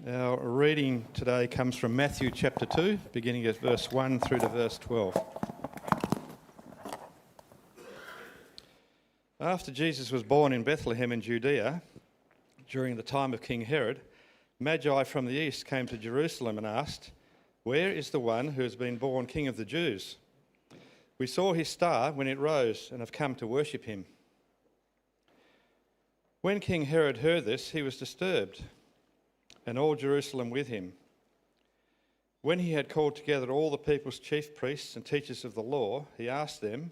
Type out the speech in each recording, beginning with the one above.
Our reading today comes from Matthew chapter 2, beginning at verse 1 through to verse 12. After Jesus was born in Bethlehem in Judea, during the time of King Herod, Magi from the east came to Jerusalem and asked, "Where is the one who has been born King of the Jews? We saw his star when it rose and have come to worship him." When King Herod heard this, he was disturbed, and all Jerusalem with him. When he had called together all the people's chief priests and teachers of the law, he asked them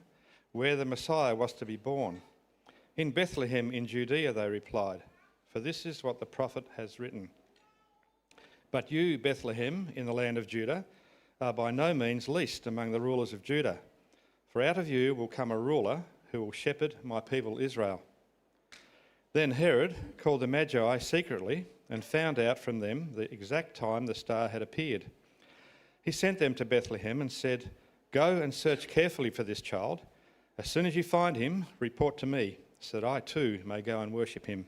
where the Messiah was to be born. "In Bethlehem in Judea," they replied, "for this is what the prophet has written. But you, Bethlehem, in the land of Judah, are by no means least among the rulers of Judah, for out of you will come a ruler who will shepherd my people Israel." Then Herod called the Magi secretly and found out from them the exact time the star had appeared. He sent them to Bethlehem and said, "Go and search carefully for this child. As soon as you find him, report to me, so that I too may go and worship him."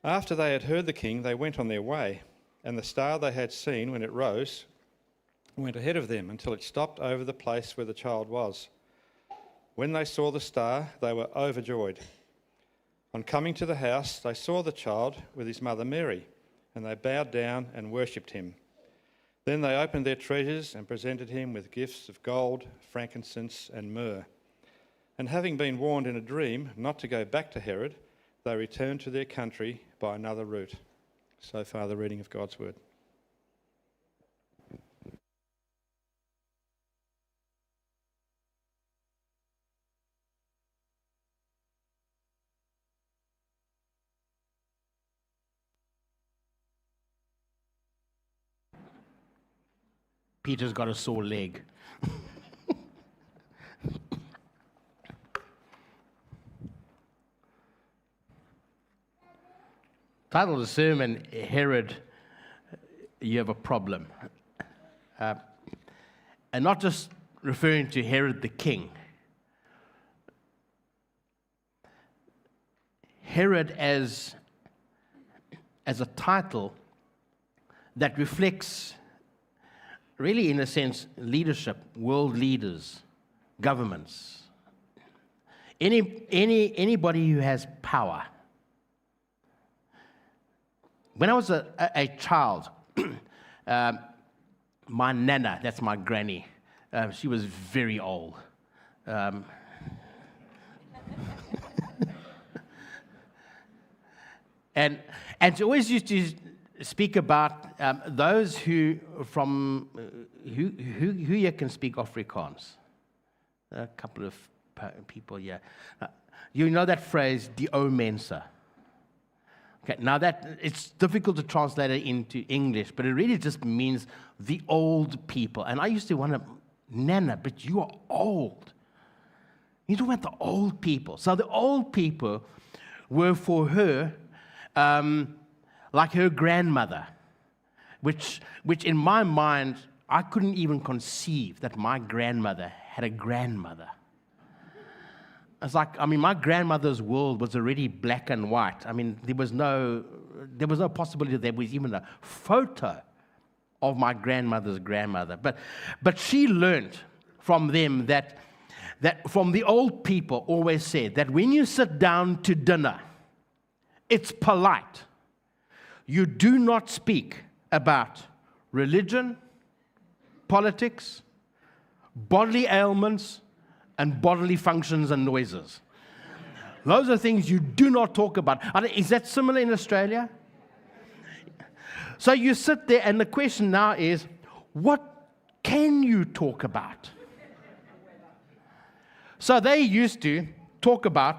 After they had heard the king, they went on their way, and the star they had seen when it rose went ahead of them until it stopped over the place where the child was. When they saw the star, they were overjoyed. On coming to the house, they saw the child with his mother Mary, and they bowed down and worshipped him. Then they opened their treasures and presented him with gifts of gold, frankincense, and myrrh. And having been warned in a dream not to go back to Herod, they returned to their country by another route. So far, the reading of God's word. Peter's got a sore leg. Title of the sermon, Herod, you have a problem. And not just referring to Herod the king. Herod as a title that reflects, really, in a sense, leadership, world leaders, governments, anybody who has power. When I was a child, my nana, that's my granny, she was very old. And she always used to speak about those who here can speak Afrikaans. A couple of people here. You know that phrase, die ou mense. Okay, now that it's difficult to translate it into English, but it really just means the old people. And I used to wonder, Nana, but you are old. You talk about the old people. So the old people were for her like her grandmother, which in my mind, I couldn't even conceive that my grandmother had a grandmother. It's like, my grandmother's world was already black and white. There was no possibility that there was even a photo of my grandmother's grandmother. But she learned from them that from the old people always said that when you sit down to dinner, it's polite. You do not speak about religion, politics, bodily ailments, and bodily functions and noises. Those are things you do not talk about. Is that similar in Australia? So you sit there, and the question now is, what can you talk about? So they used to talk about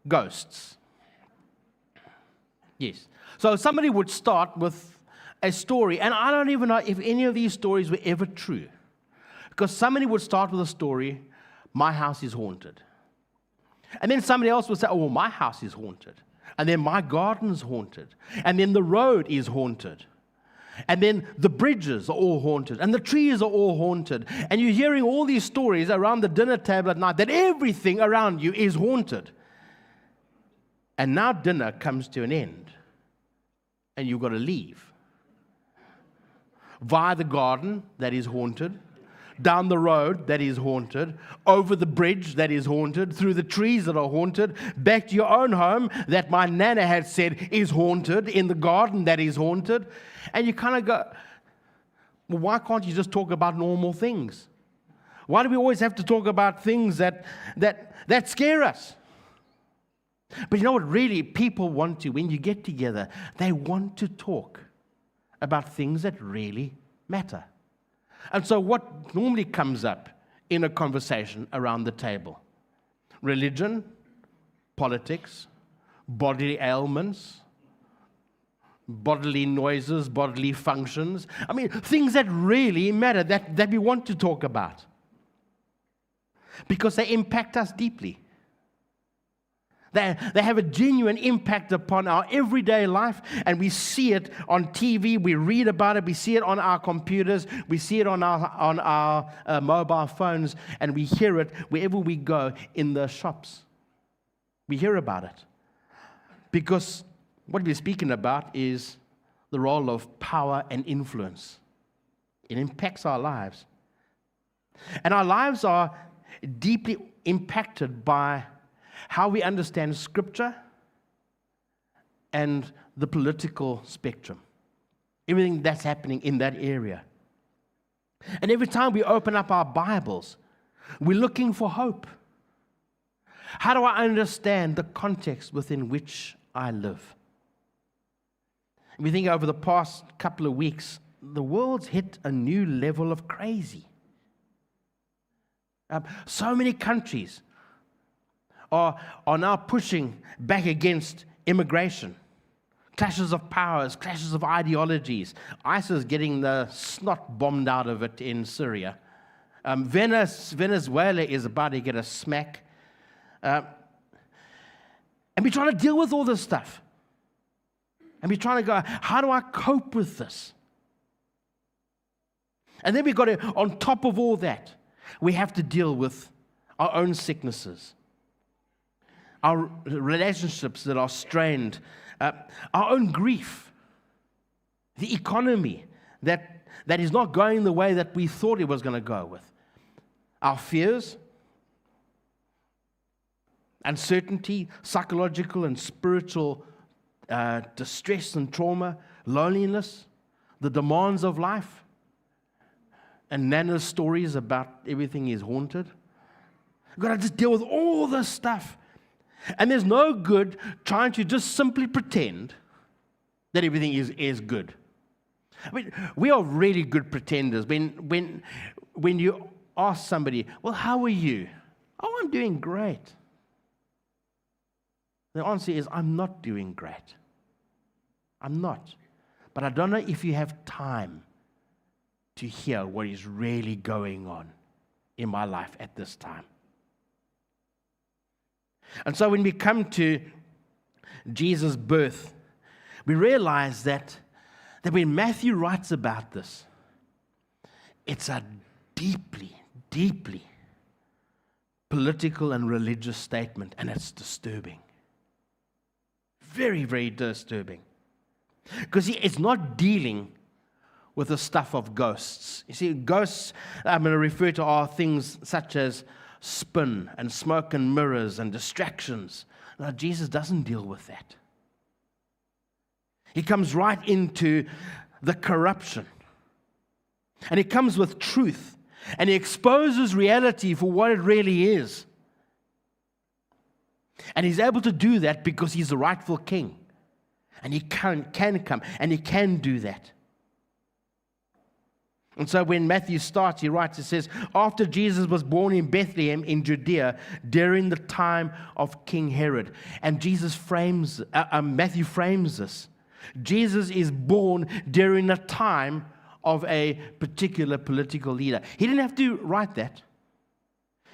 ghosts. Yes. So somebody would start with a story, and I don't even know if any of these stories were ever true. Because somebody would start with a story, my house is haunted. And then somebody else would say, oh, well, my house is haunted. And then my garden's haunted. And then the road is haunted. And then the bridges are all haunted. And the trees are all haunted. And you're hearing all these stories around the dinner table at night that everything around you is haunted. And now dinner comes to an end. And you've got to leave. via the garden that is haunted, down the road that is haunted, over the bridge that is haunted, through the trees that are haunted, back to your own home that my nana had said is haunted, in the garden that is haunted. And you kind of go, well, why can't you just talk about normal things? Why do we always have to talk about things that scare us? But you know what really people want to, when you get together, they want to talk about things that really matter. And so what normally comes up in a conversation around the table? Religion, politics, bodily ailments, bodily noises, bodily functions. I mean, things that really matter, that we want to talk about. Because they impact us deeply. They have a genuine impact upon our everyday life, and we see it on TV, we read about it, we see it on our computers, we see it on our mobile phones, and we hear it wherever we go in the shops. We hear about it. Because what we're speaking about is the role of power and influence. It impacts our lives. And our lives are deeply impacted by how we understand Scripture and the political spectrum. Everything that's happening in that area. And every time we open up our Bibles, we're looking for hope. How do I understand the context within which I live? We think over the past couple of weeks, the world's hit a new level of crazy. So many countries are now pushing back against immigration. Clashes of powers, clashes of ideologies. ISIS getting the snot bombed out of it in Syria. Venezuela is about to get a smack. And we're trying to deal with all this stuff. And we're trying to go, how do I cope with this? And then we've got to, on top of all that, we have to deal with our own sicknesses, our relationships that are strained, our own grief, the economy that is not going the way that we thought it was going to go with, our fears, uncertainty, psychological and spiritual distress and trauma, loneliness, the demands of life, and Nana's stories about everything is haunted. We've got to just deal with all this stuff. And there's no good trying to just simply pretend that everything is good. I mean, we are really good pretenders. When you ask somebody, well, how are you? Oh, I'm doing great. The answer is, I'm not doing great. I'm not. But I don't know if you have time to hear what is really going on in my life at this time. And so when we come to Jesus' birth, we realize that when Matthew writes about this, it's a deeply, deeply political and religious statement, and it's disturbing. Very, very disturbing. Because it's not dealing with the stuff of ghosts. You see, ghosts, I'm going to refer to, are things such as spin and smoke and mirrors and distractions. Now, Jesus doesn't deal with that. He comes right into the corruption. And he comes with truth. And he exposes reality for what it really is. And he's able to do that because he's the rightful king. And he can come, and he can do that. And so when Matthew starts, he writes, it says, after Jesus was born in Bethlehem in Judea during the time of King Herod. And Matthew frames this. Jesus is born during the time of a particular political leader. He didn't have to write that.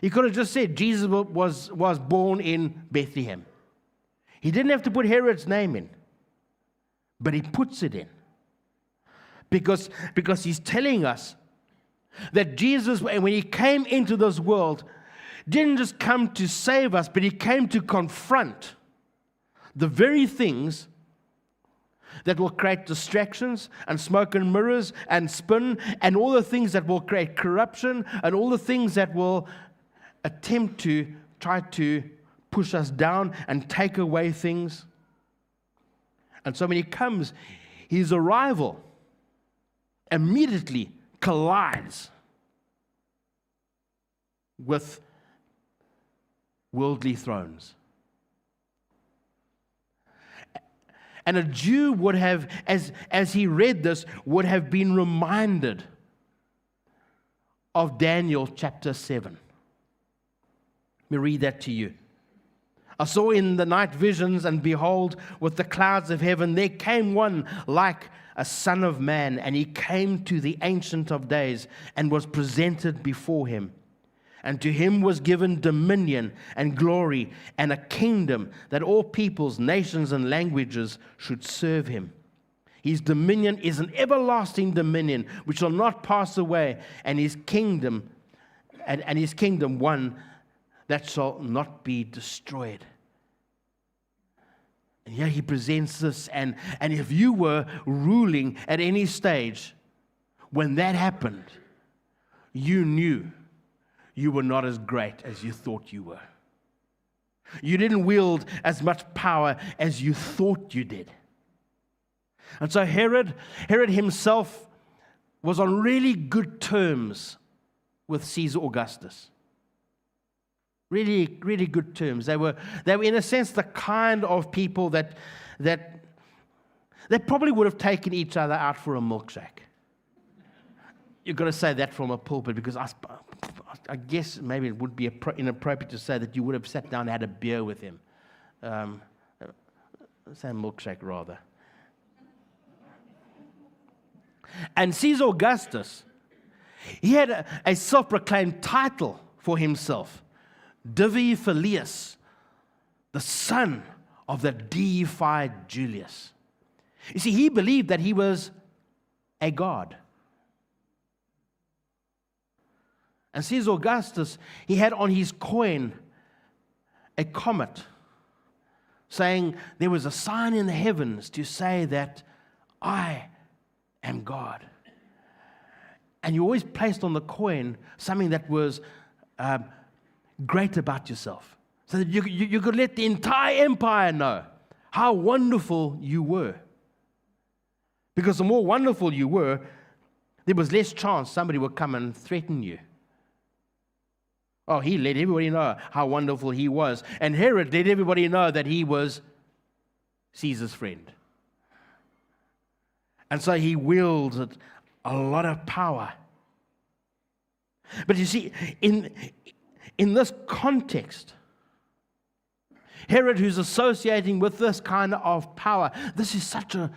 He could have just said Jesus was born in Bethlehem. He didn't have to put Herod's name in. But he puts it in. Because he's telling us that Jesus, when he came into this world, didn't just come to save us, but he came to confront the very things that will create distractions and smoke and mirrors and spin and all the things that will create corruption and all the things that will attempt to try to push us down and take away things. And so when he comes, his arrival immediately collides with worldly thrones. And a Jew would have, as he read this, would have been reminded of Daniel chapter 7. Let me read that to you. I saw in the night visions, and behold, with the clouds of heaven, there came one like a son of man, and he came to the Ancient of Days and was presented before him. And to him was given dominion and glory and a kingdom that all peoples, nations, and languages should serve him. His dominion is an everlasting dominion which shall not pass away, and his kingdom one that shall not be destroyed. And here he presents this, and if you were ruling at any stage when that happened, you knew you were not as great as you thought you were. You didn't wield as much power as you thought you did. And so Herod himself was on really good terms with Caesar Augustus. Really, really good terms. They were in a sense the kind of people that they probably would have taken each other out for a milkshake. You've got to say that from a pulpit, because I guess maybe it would be inappropriate to say that you would have sat down and had a beer with him. Say a milkshake rather. And Caesar Augustus, he had a self-proclaimed title for himself, Divi Filius, the son of the deified Julius. You see, he believed that he was a god. And Caesar Augustus, he had on his coin a comet saying there was a sign in the heavens to say that I am God. And you always placed on the coin something that was great about yourself, so that you could let the entire empire know how wonderful you were. Because the more wonderful you were, there was less chance somebody would come and threaten you. Oh, he let everybody know how wonderful he was. And Herod let everybody know that he was Caesar's friend. And so he wielded a lot of power. But you see, in this context, Herod, who's associating with this kind of power, this is such a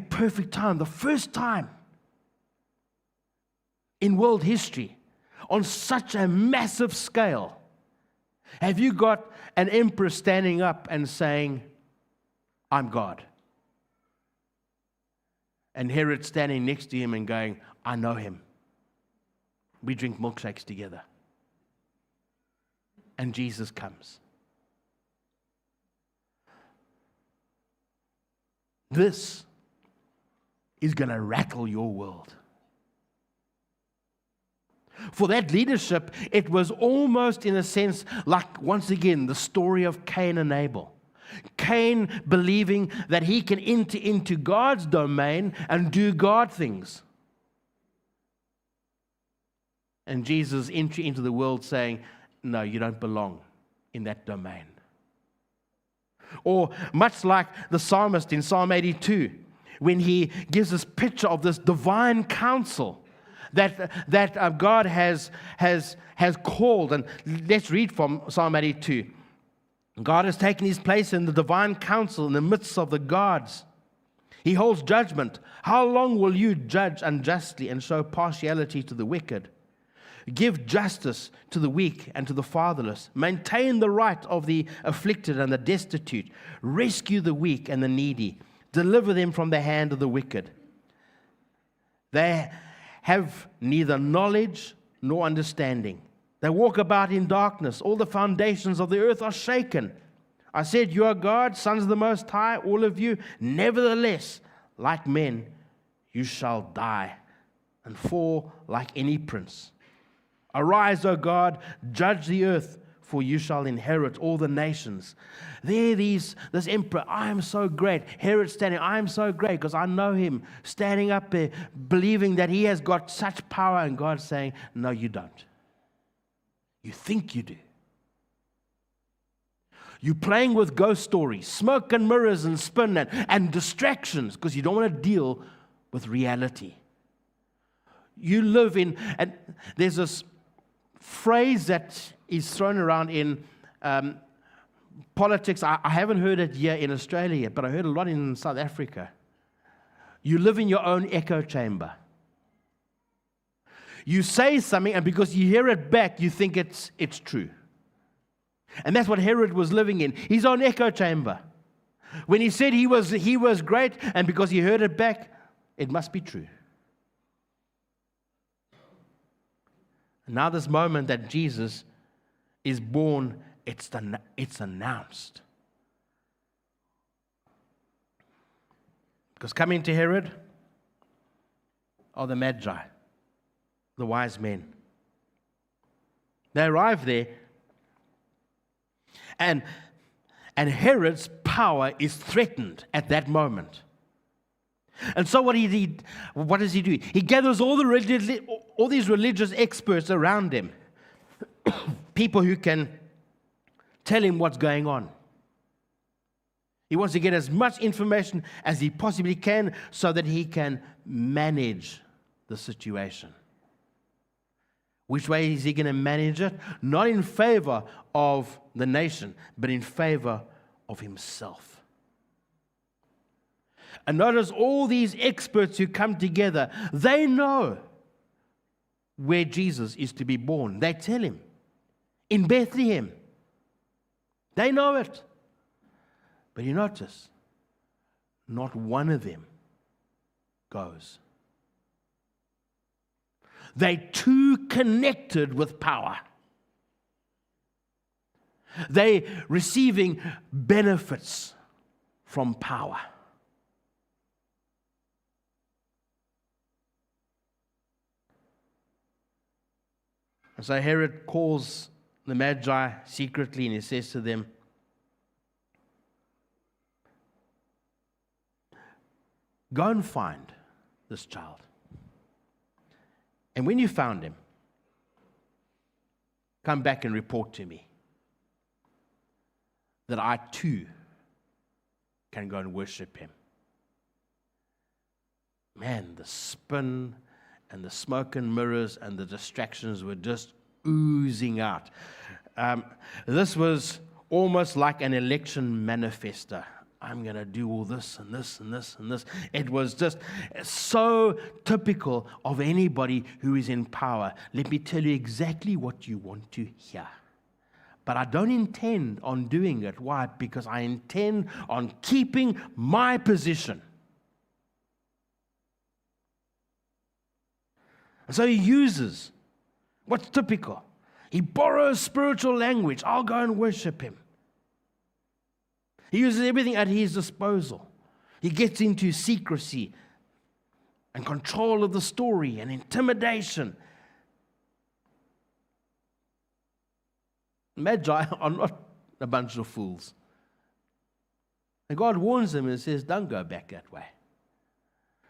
perfect time, the first time in world history on such a massive scale. Have you got an emperor standing up and saying, I'm God? And Herod standing next to him and going, I know him. We drink milkshakes together. And Jesus comes. This is going to rattle your world. For that leadership, it was almost in a sense like, once again, the story of Cain and Abel. Cain believing that he can enter into God's domain and do God things. And Jesus' entry into the world saying, no, you don't belong in that domain. Or much like the psalmist in Psalm 82, when he gives this picture of this divine counsel that God has called. And let's read from Psalm 82. God has taken his place in the divine council in the midst of the gods. He holds judgment. How long will you judge unjustly and show partiality to the wicked? Give justice to the weak and to the fatherless. Maintain the right of the afflicted and the destitute. Rescue the weak and the needy. Deliver them from the hand of the wicked. They have neither knowledge nor understanding. They walk about in darkness. All the foundations of the earth are shaken. I said, you are God, sons of the Most High, all of you. Nevertheless, like men, you shall die and fall like any prince. Arise, O God, judge the earth, for you shall inherit all the nations. This emperor, I am so great. Herod standing, I am so great because I know him, standing up there, believing that he has got such power, and God saying, no, you don't. You think you do. You're playing with ghost stories, smoke and mirrors and spin and distractions because you don't want to deal with reality. You live in, and there's this phrase that is thrown around in politics. I haven't heard it here in Australia, but I heard a lot in South Africa. You live in your own echo chamber. You say something, and because you hear it back, you think it's true. And that's what Herod was living in, his own echo chamber. When he said he was great, and because he heard it back, it must be true. Now this moment that Jesus is born, it's announced. Because coming to Herod are the Magi, the wise men. They arrive there, and Herod's power is threatened at that moment. And so what does he do? He gathers all these religious experts around him, people who can tell him what's going on. He wants to get as much information as he possibly can so that he can manage the situation. Which way is he going to manage it? Not in favor of the nation, but in favor of himself. And notice all these experts who come together, they know where Jesus is to be born. They tell him, in Bethlehem. They know it. But you notice, not one of them goes. They're too connected with power. They're receiving benefits from power. And so Herod calls the Magi secretly, and he says to them, go and find this child. And when you found him, come back and report to me that I too can go and worship him. Man, the spin and the smoke and mirrors and the distractions were just oozing out. This was almost like an election manifesto. I'm going to do all this and this and this and this. It was just so typical of anybody who is in power. Let me tell you exactly what you want to hear. But I don't intend on doing it. Why? Because I intend on keeping my position. And so he uses what's typical. He borrows spiritual language. I'll go and worship him. He uses everything at his disposal. He gets into secrecy and control of the story and intimidation. Magi are not a bunch of fools. And God warns them and says, don't go back that way.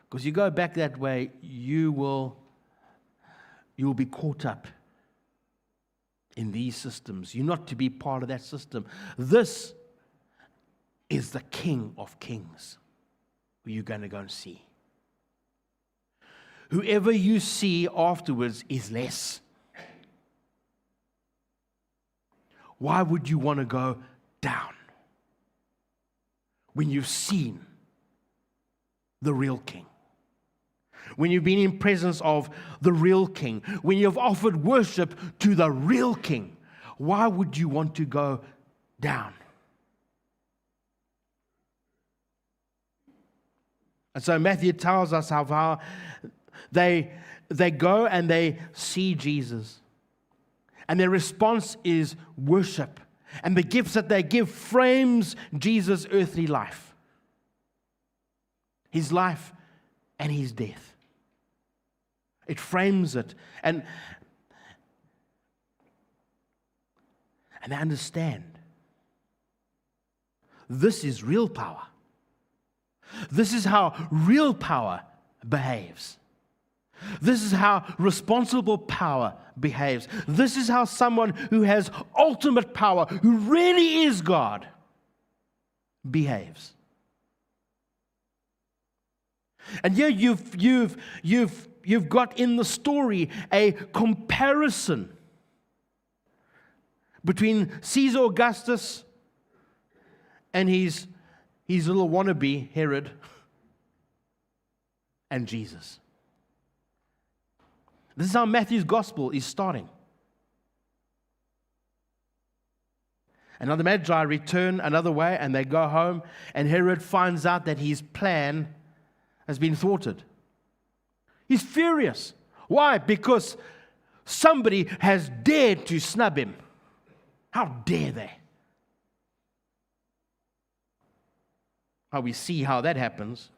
Because you go back that way, you will be caught up in these systems. You're not to be part of that system. This is the King of Kings who you're going to go and see. Whoever you see afterwards is less. Why would you want to go down when you've seen the real King? When you've been in presence of the real King, when you've offered worship to the real King, why would you want to go down? And so Matthew tells us how they go and they see Jesus. And their response is worship. And the gifts that they give frames Jesus' earthly life. His life and his death. It frames it. And they understand. This is real power. This is how real power behaves. This is how responsible power behaves. This is how someone who has ultimate power, who really is God, behaves. And here you've got in the story a comparison between Caesar Augustus and his little wannabe, Herod, and Jesus. This is how Matthew's gospel is starting. And now the Magi return another way and they go home, and Herod finds out that his plan has been thwarted. He's furious. Why? Because somebody has dared to snub him. How dare they? How we see how that happens.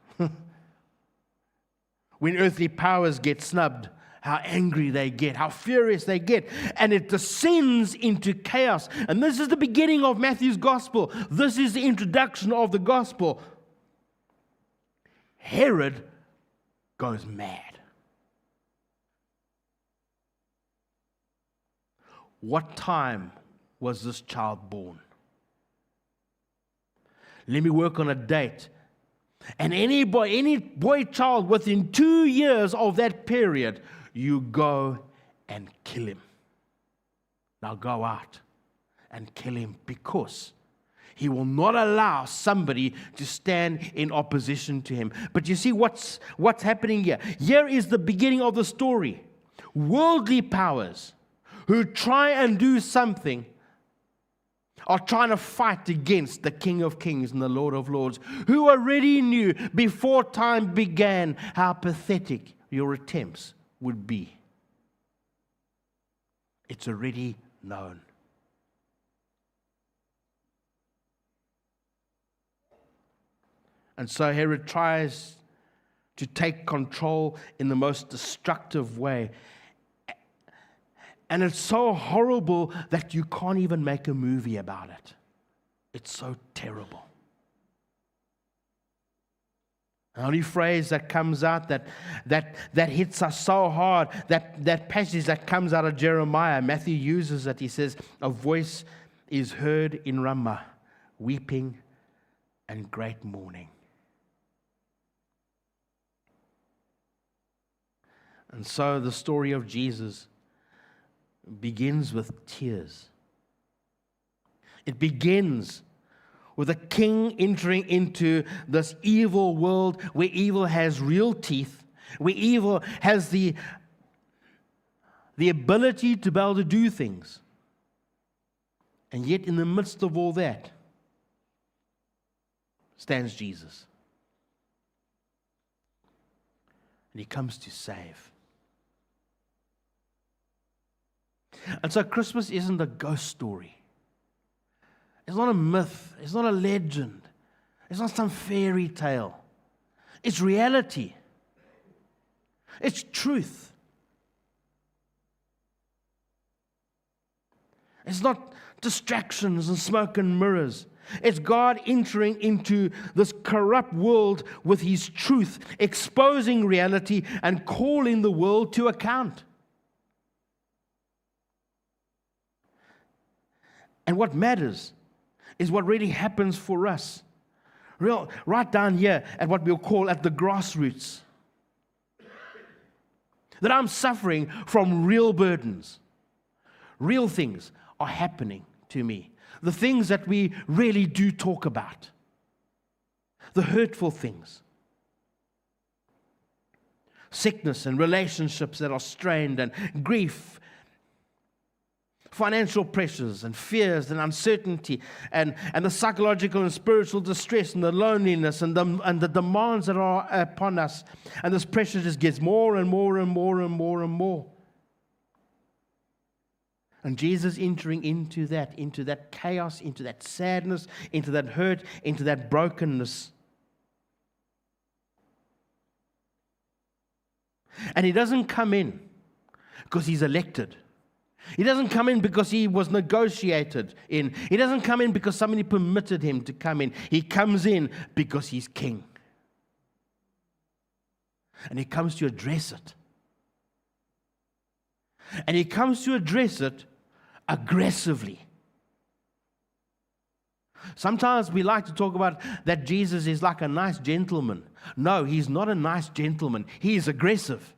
When earthly powers get snubbed, how angry they get, how furious they get, and it descends into chaos. And this is the beginning of Matthew's gospel. This is the introduction of the gospel. Herod goes mad. What time was this child born? Let me work on a date. And any boy child within 2 years of that period, you go and kill him. Now go out and kill him, because he will not allow somebody to stand in opposition to him. But you see what's happening here? Here is the beginning of the story. Worldly powers who try and do something are trying to fight against the King of Kings and the Lord of Lords, who already knew before time began how pathetic your attempts would be. It's already known. And so Herod tries to take control in the most destructive way. And it's so horrible that you can't even make a movie about it. It's so terrible. The only phrase that comes out that hits us so hard, that passage that comes out of Jeremiah, Matthew uses it. He says, a voice is heard in Ramah, weeping and great mourning. And so the story of Jesus begins with tears. It begins with a king entering into this evil world where evil has real teeth, where evil has the ability to be able to do things. And yet in the midst of all that stands Jesus. And he comes to save. And so Christmas isn't a ghost story. It's not a myth. It's not a legend. It's not some fairy tale. It's reality. It's truth. It's not distractions and smoke and mirrors. It's God entering into this corrupt world with His truth, exposing reality and calling the world to account. And what matters is what really happens for us. Right down here at what we'll call at the grassroots. That I'm suffering from real burdens. Real things are happening to me. The things that we really do talk about. The hurtful things. Sickness and relationships that are strained, and grief, financial pressures and fears and uncertainty, and the psychological and spiritual distress and the loneliness and the demands that are upon us. And this pressure just gets more and more and more and more and more. And Jesus entering into that chaos, into that sadness, into that hurt, into that brokenness. And he doesn't come in because he's elected. He doesn't come in because he was negotiated in. He doesn't come in because somebody permitted him to come in. He comes in because he's king. And he comes to address it. And he comes to address it aggressively. Sometimes we like to talk about that Jesus is like a nice gentleman. No, he's not a nice gentleman. He is aggressive.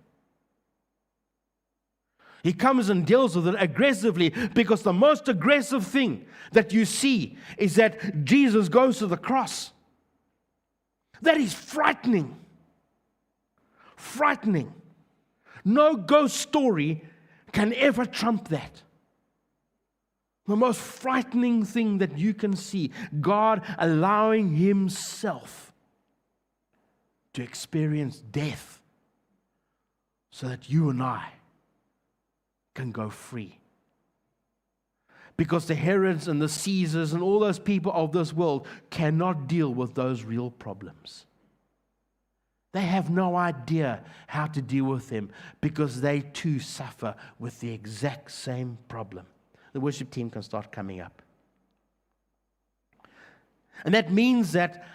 He comes and deals with it aggressively because the most aggressive thing that you see is that Jesus goes to the cross. That is frightening. Frightening. No ghost story can ever trump that. The most frightening thing that you can see, God allowing himself to experience death so that you and I can go free. Because the Herods and the Caesars and all those people of this world cannot deal with those real problems. They have no idea how to deal with them because they too suffer with the exact same problem. The worship team can start coming up. And that means that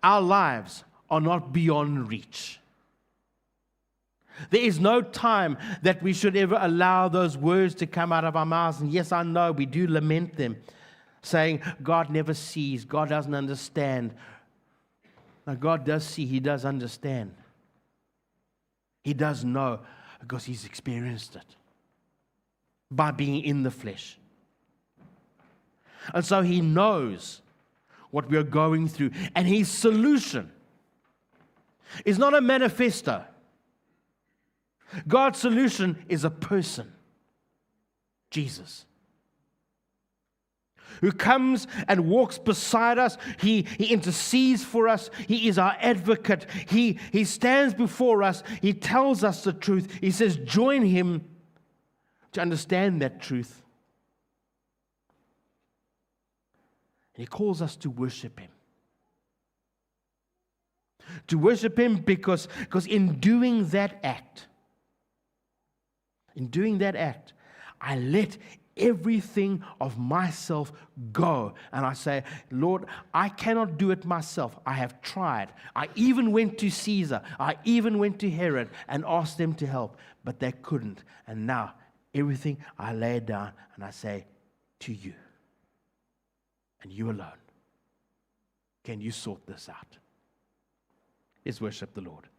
our lives are not beyond reach. There is no time that we should ever allow those words to come out of our mouths. And yes, I know we do lament them, saying, God never sees, God doesn't understand. Now, God does see, he does understand. He does know because he's experienced it by being in the flesh. And so he knows what we are going through. And his solution is not a manifesto. God's solution is a person, Jesus, who comes and walks beside us. He intercedes for us. He is our advocate. He stands before us. He tells us the truth. He says, join him to understand that truth. And he calls us to worship him. To worship him because in doing that act, I let everything of myself go. And I say, Lord, I cannot do it myself. I have tried. I even went to Caesar. I even went to Herod and asked them to help, but they couldn't. And now, everything I lay it down and I say, to you and you alone, can you sort this out? Let's worship the Lord.